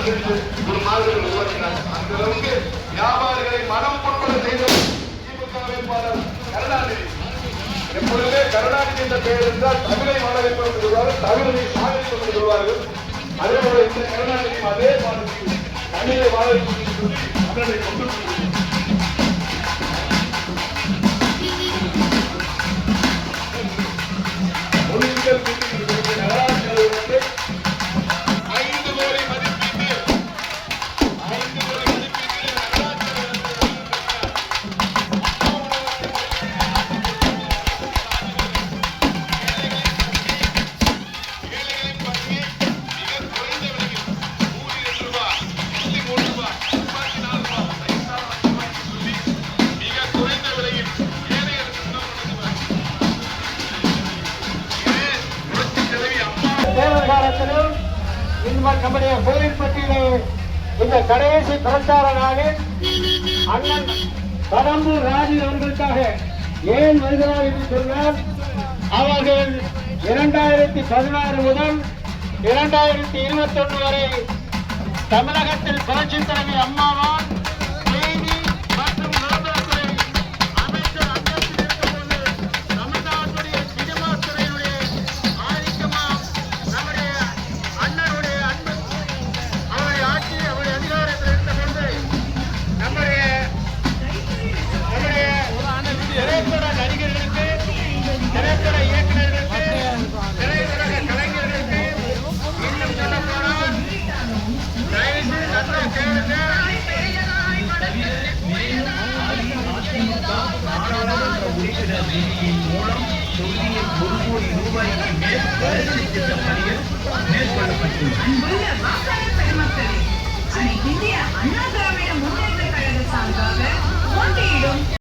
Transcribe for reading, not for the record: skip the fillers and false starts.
செஞ்சு ஒரு மாதிரி உருவாக்கினாங்க. அந்த அளவுக்கு வியாபாரிகளை மனம் கொண்டு செய்த திமுக வேட்பாளர் கருணாநிதி. எப்பொழுதுமே கருணாநிதி என்ற பெயர் என்றால் தமிழை வாழ வைப்பது சொல்வார்கள், தமிழை சாதிப்பது சொல்வார்கள். அதே போல இந்த கருணாநிதியும் அதே மாதிரி தமிழை வாழ வைப்பது சொல்லி தமிழை கொண்டு பொலிட்டிக்கல் மீட்டிங் நகராட்சி வந்து 5 கோடி மதிப்பீட்டு நம்முடைய கோயில்பட்டியிலே இந்த கடைசி பிரச்சார நாளில் அண்ணன் கடம்பூர் ராஜு அவர்களுக்காக ஏன் வருகிறார் என்று சொன்னால், அவர்கள் 2016 முதல் 2021 வரை தமிழகத்தில் புரட்சி தலைவி அம்மாவால் செய்தி மற்றும் விளம்பரத்துறை அமைச்சர் அந்தஸ்தில் இருக்கும்போது தமிழ்நாட்டுடைய சினிமா துறையினுடைய ஆதிக்கமா நம்முடைய அண்ணனுடைய அன்பு அவருடைய ஆட்சி அவருடைய அதிகாரத்தில் இருந்தபோது நம்முடைய திரைப்பட நடிகர்களுக்கு, திரைப்பட இயக்குநர்களுக்கு, திரையுலக கலைஞர்களுக்கு இன்னும் சொல்ல போனால் தயவுசெய்து நல்லா கேளுங்க. உறுப்பினர் நிதியின் மூலம் சொல்லிய 1 கோடி ரூபாய்க்கு மேல் வளர்ச்சி திட்ட பணிகள் மேற்கொள்ளப்பட்டுள்ளது.